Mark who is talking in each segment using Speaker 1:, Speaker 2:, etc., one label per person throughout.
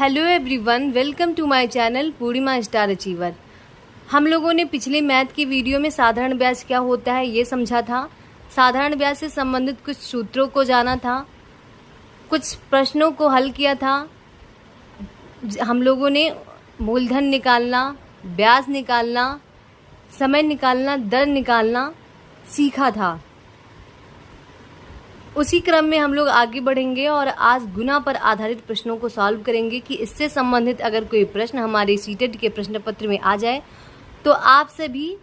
Speaker 1: Hello everyone, welcome to my channel Purnima star achiever. हम लोगों ने पिछले मैथ की वीडियो में साधारण ब्याज क्या होता है ये समझा था। साधारण ब्याज से संबंधित कुछ सूत्रों को जाना था, कुछ प्रश्नों को हल किया था। हम लोगों ने मूलधन निकालना, ब्याज निकालना, समय निकालना, दर निकालना सीखा था। उसी क्रम में हम लोग आगे बढ़ेंगे और आज गुना पर आधारित प्रश्नों को सॉल्व करेंगे कि इससे संबंधित अगर कोई प्रश्न हमारे सीटेट के प्रश्न पत्र में आ जाए तो आप सभी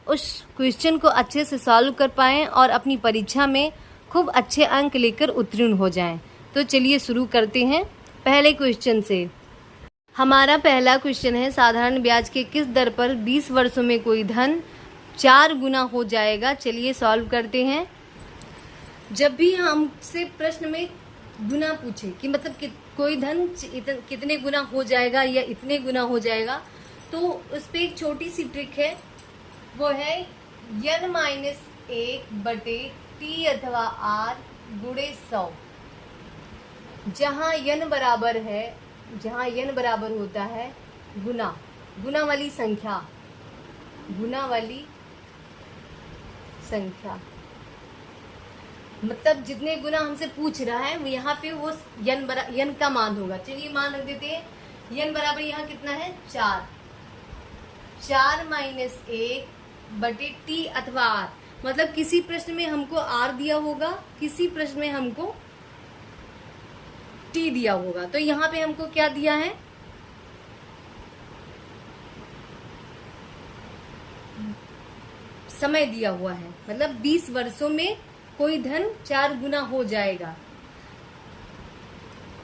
Speaker 1: उस क्वेश्चन को अच्छे से सॉल्व कर पाएँ और अपनी परीक्षा में खूब अच्छे अंक लेकर उत्तीर्ण हो जाएं। तो चलिए शुरू करते हैं पहले क्वेश्चन से। हमारा पहला क्वेश्चन है, साधारण ब्याज के किस दर पर 20 वर्षों में कोई धन 4 गुना हो जाएगा। चलिए सॉल्व करते हैं। जब भी हमसे प्रश्न में गुना पूछे कि मतलब कि कोई धन कितने गुना हो जाएगा या इतने गुना हो जाएगा, तो उस पर एक छोटी सी ट्रिक है, वो है n-1/t अथवा r गुणे 100। जहाँ n बराबर होता है गुना वाली संख्या मतलब जितने गुना हमसे पूछ रहा है वो यहाँ पे वो n का मान होगा। चलिए मान रख देते हैं, n बराबर यहाँ कितना है 4 माइनस 1/t अथवा r। मतलब किसी प्रश्न में हमको r दिया होगा, किसी प्रश्न में हमको t दिया होगा। तो यहाँ पे हमको क्या दिया है, समय दिया हुआ है। मतलब 20 वर्षों में कोई धन 4 गुना हो जाएगा।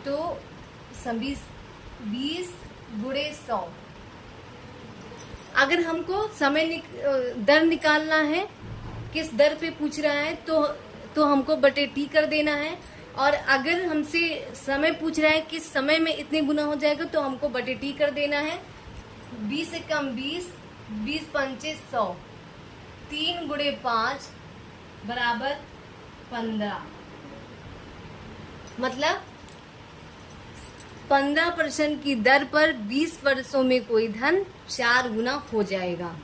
Speaker 1: तो 20 गुणे 100। अगर हमको दर निकालना है, किस दर पे पूछ रहा है तो हमको बटे टी कर देना है। और अगर हमसे समय पूछ रहा है किस समय में इतने गुना हो जाएगा तो हमको बटे टी कर देना है। 20 से कम 20, 20 पंचे 100, 3 गुणे 5 बराबर 15। मतलब 15% की दर पर 20 वर्षों में कोई धन 4 गुना हो जाएगा।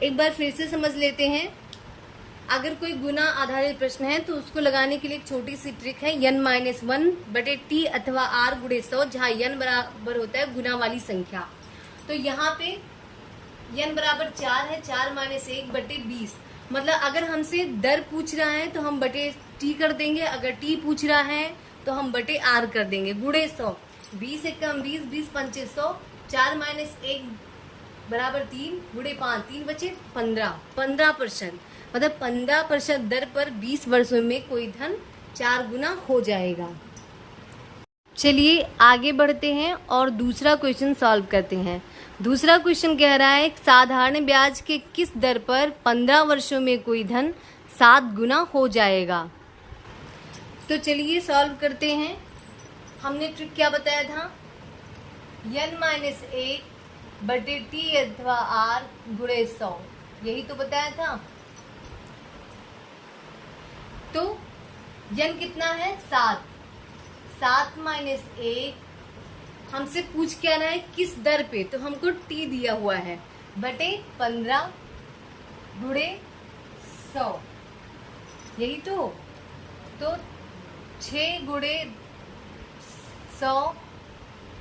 Speaker 1: एक बार फिर से समझ लेते हैं। अगर कोई गुना आधारित प्रश्न है तो उसको लगाने के लिए एक छोटी सी ट्रिक है, n-1/t अथवा r गुणे 100, जहाँ n बराबर होता है गुना वाली संख्या। तो यहाँ पे n बराबर 4 है, 4 माइनस 1/20। मतलब अगर हमसे दर पूछ रहा है तो हम बटे टी कर देंगे, अगर टी पूछ रहा है तो हम बटे आर कर देंगे। गुणे 100, 20 से कम 20, 20 पंचे 100, 4 माइनस 1 बराबर 3, गुणे 5, 3 बचे 15%। मतलब 15% दर पर 20 वर्षों में कोई धन 4 गुना हो जाएगा। चलिए आगे बढ़ते हैं और दूसरा क्वेश्चन सॉल्व करते हैं। दूसरा क्वेश्चन कह रहा है, साधारण ब्याज के किस दर पर 15 वर्षों में कोई धन 7 गुना हो जाएगा। तो चलिए सॉल्व करते हैं। हमने ट्रिक क्या बताया था, n-1/t अथवा r गुणे 100, यही तो बताया था। तो n कितना है 7 माइनस 1, हमसे पूछ क्या रहा है किस दर पे, तो हमको t दिया हुआ है, बटे 15 गुणे 100, यही तो 6 गुणे 100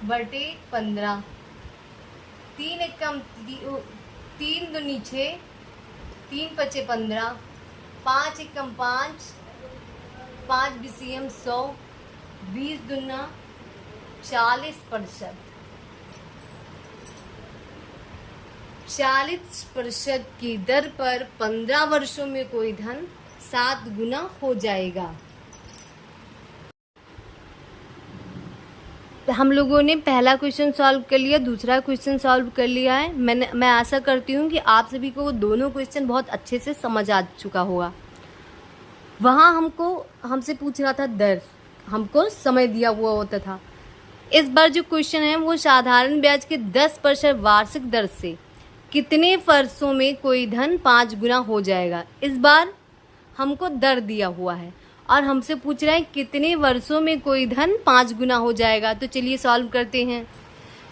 Speaker 1: बटे 15, 3 एकम 3 दूनी 6, 3 पचे 15, 5 एकम 5, 5 BCM 100, 20 दूना 40%। 40% की दर पर 15 वर्षों में कोई धन 7 गुना हो जाएगा। हम लोगों ने पहला क्वेश्चन सॉल्व कर लिया, दूसरा क्वेश्चन सॉल्व कर लिया है। मैं आशा करती हूँ कि आप सभी को दोनों क्वेश्चन बहुत अच्छे से समझ आ चुका होगा। वहाँ हमसे पूछ रहा था दर, हमको समय दिया हुआ होता था। इस बार जो क्वेश्चन है वो साधारण ब्याज के 10% वार्षिक दर से कितने वर्षों में कोई धन 5 गुना हो जाएगा। इस बार हमको दर दिया हुआ है और हमसे पूछ रहा है कितने वर्षों में कोई धन 5 गुना हो जाएगा। तो चलिए सॉल्व करते हैं।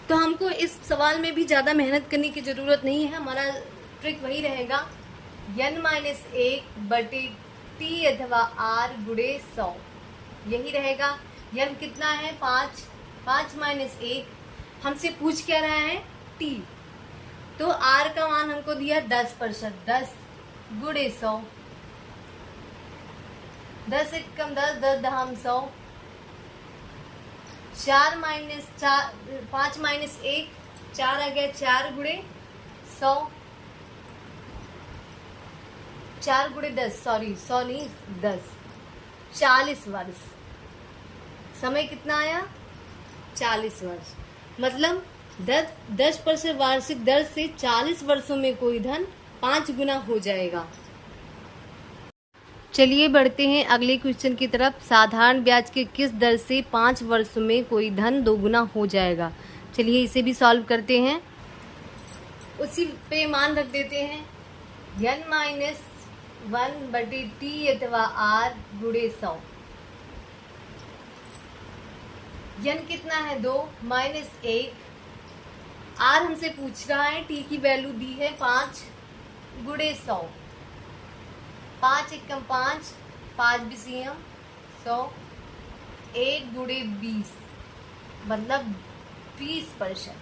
Speaker 1: तो हमको इस सवाल में भी ज़्यादा मेहनत करने की ज़रूरत नहीं है। हमारा ट्रिक वही रहेगा, n-1/t अथवा r गुणे 100, यही रहेगा। n कितना है 5, 5 - 1, हमसे पूछ क्या रहा है t, तो r का मान हमको दिया 10%, 10 गुणे 100, 10 एक कम 10, 10 दहम 100, 4 - 4, 5 - 1, 4 आ गया, 4 गुणे 100, 4 गुणे 10, सॉरी 100 नहीं 10, 40 वर्ष। समय कितना आया 40 वर्ष। मतलब 10% वार्षिक दर से 40 वर्षों में कोई धन 5 गुना हो जाएगा। चलिए बढ़ते हैं अगले क्वेश्चन की तरफ। साधारण ब्याज के किस दर से 5 वर्षों में कोई धन 2 गुना हो जाएगा। चलिए इसे भी सॉल्व करते हैं। उसी पे मान रख देते हैं, n-1/t अथवा r गुणे 100। n कितना है 2 - 1, r हमसे पूछ रहा है, t की वैल्यू दी है 5 गुणे 100, 5 एक कम 5, 5 BCM 100, 1 गुणे 20, मतलब 20%।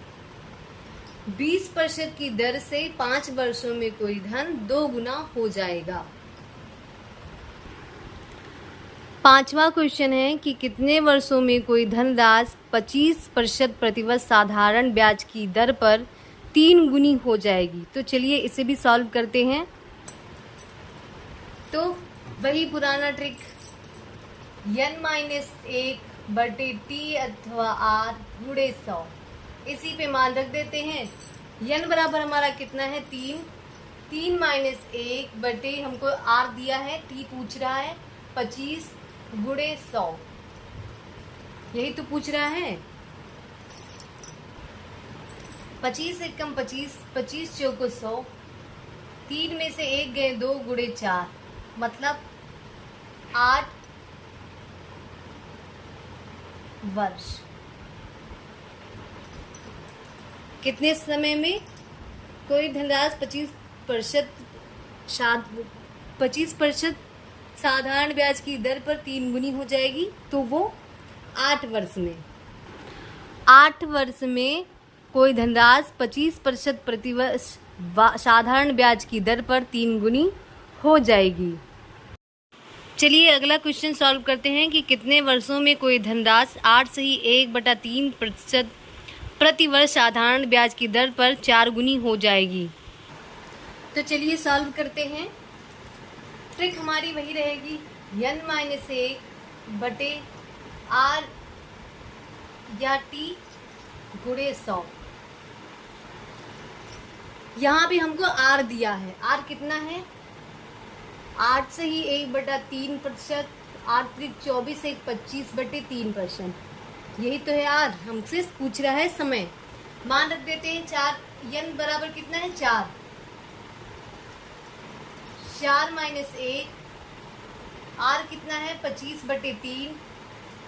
Speaker 1: 20% की दर से 5 वर्षों में कोई धन 2 गुना हो जाएगा। 5वां क्वेश्चन है कि कितने वर्षों में कोई धनराशि 25% प्रतिवर्ष साधारण ब्याज की दर पर 3 गुनी हो जाएगी। तो चलिए इसे भी सॉल्व करते हैं। तो वही पुराना ट्रिक, n-1/t अथवा r गुणे 100, इसी पे मान रख देते हैं। n बराबर हमारा कितना है 3, 3 - 1 बटे हमको r दिया है, t पूछ रहा है 25 गुणे 100, यही तो पूछ रहा है। 25 एक कम 25, 25 चौको 100, 3 में से 1 गए 2 गुणे 4, मतलब 8 वर्ष। कितने समय में कोई धनराशि 25% साधारण ब्याज की दर पर 3 गुनी हो जाएगी। तो वो 8 वर्ष में। 8 वर्ष में कोई धनराशि 25% प्रतिवर्ष साधारण ब्याज की दर पर 3 गुनी हो जाएगी। चलिए अगला क्वेश्चन सॉल्व करते हैं कि कितने वर्षों में कोई धनराशि 8 से ही 1/3% प्रतिवर्ष साधारण ब्याज की दर पर 4 गुनी हो जाएगी। तो चलिए सॉल्व करते हैं। ट्रिक हमारी वही रहेगी, n-1/r या t गुणे 100। यहाँ भी हमको r दिया है, r कितना है 8 से ही 1/3%, 8 त्रिक 24, 1 25/3%, यही तो है r। हमसे पूछ रहा है समय। मान रख देते हैं 4, n बराबर कितना है 4, 4 - 1, r कितना है 25/3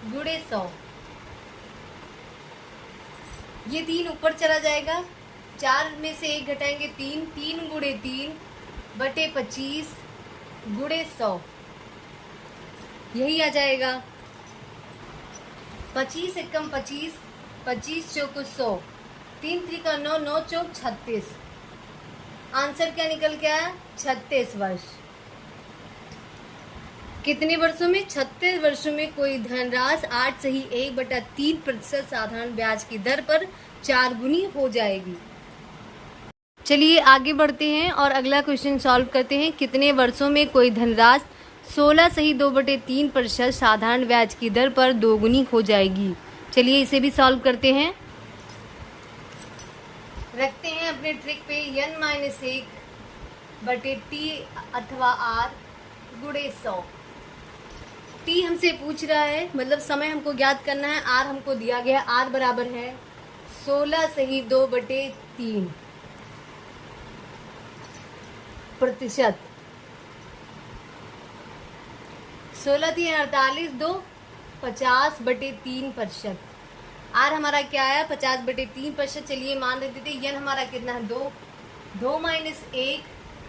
Speaker 1: गुणे 100, ये 3 ऊपर चला जाएगा, 4 में से 1 घटाएंगे 3, 3 गुणे 3/25 गुणे 100, यही आ जाएगा। 25 एक कम 25, 25 चौको 100, 3 त्रिका 9, 9 चौक 36, आंसर क्या निकल के आया 36 वर्ष। कितने वर्षों में 36 वर्षों में कोई धनराशि 8 से ही 1/3% साधारण ब्याज की दर पर 4 गुनी हो जाएगी। चलिए आगे बढ़ते हैं और अगला क्वेश्चन सॉल्व करते हैं। कितने वर्षों में कोई धनराशि 16 से ही 2/3% साधारण ब्याज की दर पर 2 गुनी हो जाएगी। चलिए इसे भी सॉल्व करते हैं। रखते हैं अपने ट्रिक पे, n-1/t अथवा r गुणे 100। t हमसे पूछ रहा है, मतलब समय हमको ज्ञात करना है, r हमको दिया गया है, r बराबर है 16 से ही 2/3%। 16 3 48, 2 50/3%। आर हमारा क्या आया 50/3%। चलिए मान लेते थे यन हमारा कितना है 2, 2 -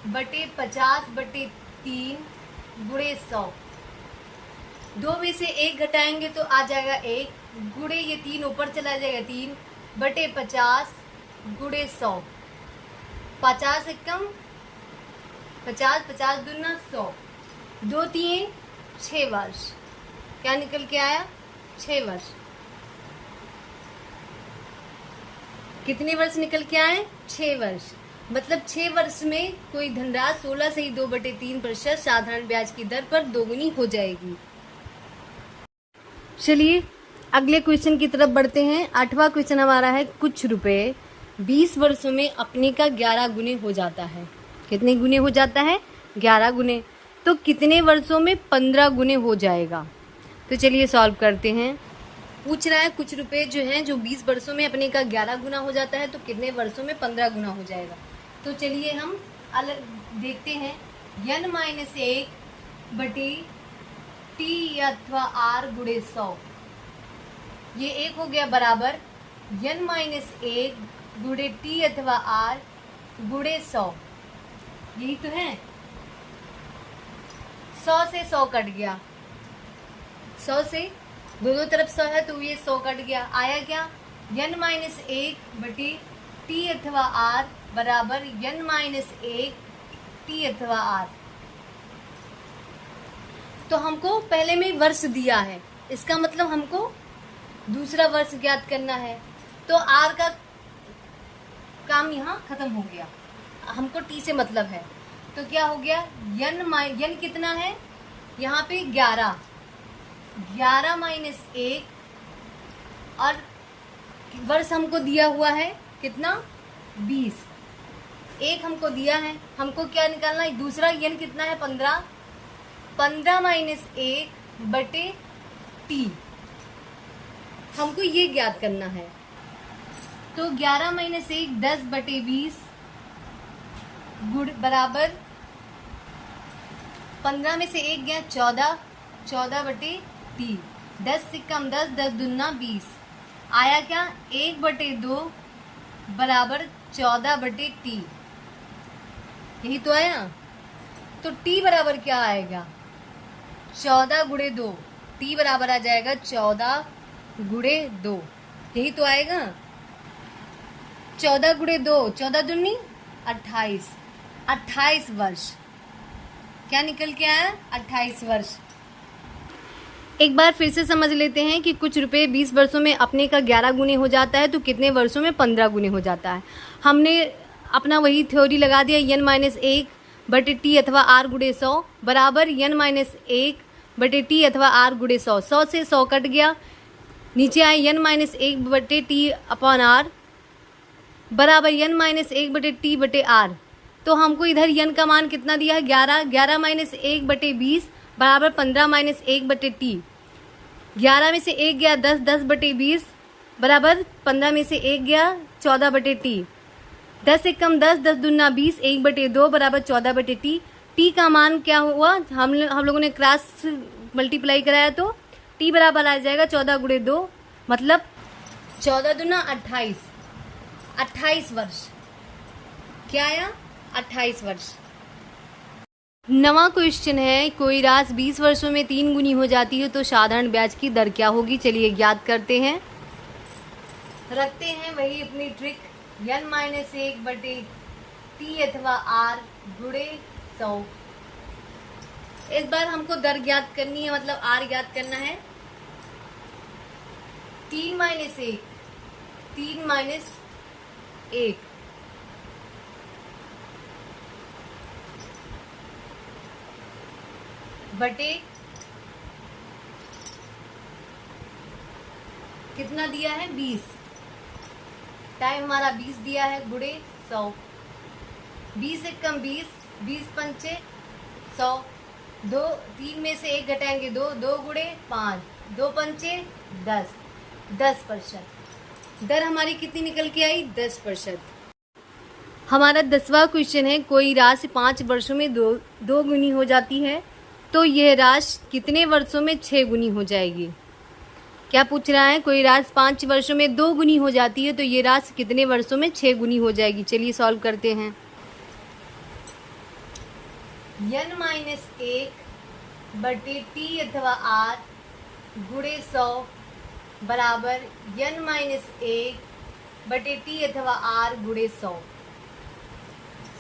Speaker 1: 1/50/3 गुणे 100। 2 में से 1 घटाएंगे तो आ जाएगा 1 गुणे ये 3 ऊपर चला जाएगा 3/50 गुणे 100। 50 एकम 50, 50 दूना 100, 2 3 6 वर्ष। क्या निकल के आया 6 वर्ष। कितने वर्ष निकल के आए 6 वर्ष। मतलब 6 वर्ष में कोई धनराशि 16 से ही 2/3% साधारण ब्याज की दर पर दोगुनी हो जाएगी। चलिए अगले क्वेश्चन की तरफ बढ़ते हैं। 8वां क्वेश्चन हमारा है कुछ रुपए 20 वर्षों में अपने का 11 गुने हो जाता है। कितने गुने हो जाता है 11 गुने। तो कितने वर्षों में 15 गुने हो जाएगा। तो चलिए सॉल्व करते हैं। पूछ रहा है कुछ रुपए जो हैं जो 20 वर्षों में अपने का 11 गुना हो जाता है तो कितने वर्षों में 15 गुना हो जाएगा। तो चलिए हम अलग देखते हैं। n - 1/t अथवा r गुणे 100। ये 1 हो गया बराबर n - 1 गुणे t अथवा r गुणे 100। यही तो है। 100 से 100 कट गया। 100 से दोनों तरफ 100 है तो ये 100 कट गया। आया क्या n - 1/t अथवा r बराबर n - 1t अथवा r। तो हमको पहले में वर्ष दिया है, इसका मतलब हमको दूसरा वर्ष ज्ञात करना है। तो r का काम यहाँ खत्म हो गया, हमको t से मतलब है। तो क्या हो गया n कितना है यहाँ पे 11 - 1 और वर्ष हमको दिया हुआ है कितना 20। 1 हमको दिया है, हमको क्या निकालना है दूसरा n कितना है 15 - 1/t हमको ये ज्ञात करना है। तो 11 - 1 10/20 गुण बराबर 15 में से 1 गया 14, 14/t। 10 से कम 10, 10 दूना 20। आया क्या 1/2 बराबर 14/t। यही तो आया। तो t बराबर क्या आएगा 14 गुणे 2। t बराबर आ जाएगा 14 गुणे 2। यही तो आएगा 14 गुणे 2, 14 दूनी 28, 28 वर्ष। क्या निकल के आया 28 वर्ष। एक बार फिर से समझ लेते हैं कि कुछ रुपए 20 वर्षों में अपने का 11 गुने हो जाता है तो कितने वर्षों में 15 गुने हो जाता है। हमने अपना वही थ्योरी लगा दिया n - 1/t अथवा r गुणे 100 बराबर n - 1/t अथवा r गुणे 100। 100 से 100 कट गया, नीचे आए n - 1/t अपॉन r बराबर n - 1/t r। तो हमको इधर n का मान कितना दिया है 11, 11 - 1/20 बराबर 15 - 1/t। 11 में से 1 गया 10, 10/20 बराबर 15 में से 1 गया 14/t। 10 से कम 10, 10 दूना 20, 1/2 बराबर 14/t। t का मान क्या हुआ हम लोगों ने क्रॉस मल्टीप्लाई कराया तो t बराबर आ जाएगा 14 गुणे 2 मतलब 14 दूना 28, 28 वर्ष। क्या आया 28 वर्ष। 9वां क्वेश्चन है कोई राशि 20 वर्षों में 3 गुनी हो जाती है तो साधारण ब्याज की दर क्या होगी। चलिए ज्ञात करते हैं। रखते हैं वही अपनी ट्रिक n - 1/t अथवा r गुणे 100। इस बार हमको दर ज्ञात करनी है, मतलब r ज्ञात करना है। 3 - 1, 3 - 1 बटे कितना दिया है 20, टाइम हमारा 20 दिया है गुणे 100। 20 से कम 20, 20 पंचे 100, 2 3 में से 1 घटाएंगे 2, 2 गुणे 5, 2 पंचे 10, 10%। दर हमारी कितनी निकल के आई 10%। हमारा 10वां क्वेश्चन है कोई राशि 5 वर्षों में दो गुनी हो जाती है तो यह राशि कितने वर्षों में 6 गुनी हो जाएगी। क्या पूछ रहा है, कोई राशि 5 वर्षों में 2 गुनी हो जाती है तो ये राशि कितने वर्षों में 6 गुनी हो जाएगी। चलिए सॉल्व करते हैं। n-1/t अथवा r गुणे 100 बराबर n-1/t अथवा r गुणे 100।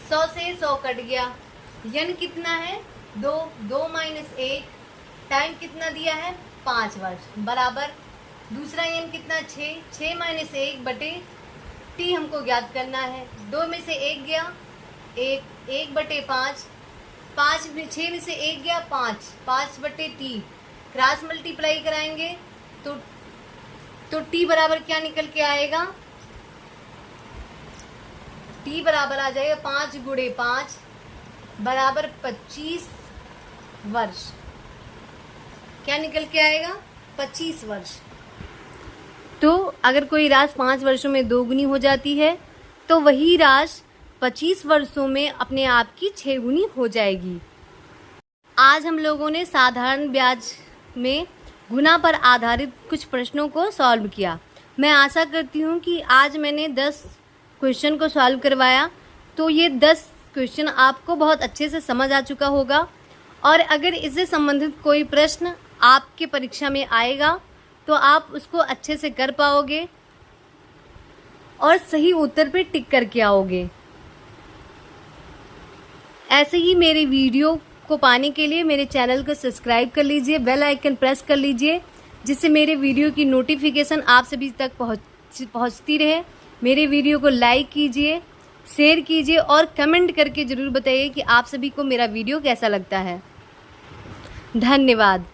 Speaker 1: 100 से 100 कट गया। n कितना है 2, 2 - 1, टाइम कितना दिया है 5 वर्ष बराबर दूसरा n कितना 6, 6 - 1/t हमको ज्ञात करना है। 2 में से 1 गया 1/5, 5 में 6 में से 1 गया 5/t क्रॉस मल्टीप्लाई कराएंगे तो t बराबर क्या निकल के आएगा, t बराबर आ जाएगा 5 गुणे 5 बराबर 25 वर्ष। क्या निकल के आएगा 25 वर्ष। तो अगर कोई राशि 5 वर्षों में 2 गुनी हो जाती है तो वही राशि 25 वर्षों में अपने आप की 6 गुनी हो जाएगी। आज हम लोगों ने साधारण ब्याज में गुना पर आधारित कुछ प्रश्नों को सॉल्व किया। मैं आशा करती हूँ कि आज मैंने 10 क्वेश्चन को सॉल्व करवाया तो ये 10 क्वेश्चन आपको बहुत अच्छे से समझ आ चुका होगा। और अगर इससे संबंधित कोई प्रश्न आपके परीक्षा में आएगा तो आप उसको अच्छे से कर पाओगे और सही उत्तर पे टिक करके आओगे। ऐसे ही मेरे वीडियो को पाने के लिए मेरे चैनल को सब्सक्राइब कर लीजिए, बेल आइकन प्रेस कर लीजिए, जिससे मेरे वीडियो की नोटिफिकेशन आप सभी तक पहुंचती रहे। मेरे वीडियो को लाइक कीजिए, शेयर कीजिए और कमेंट करके ज़रूर बताइए कि आप सभी को मेरा वीडियो कैसा लगता है। धन्यवाद।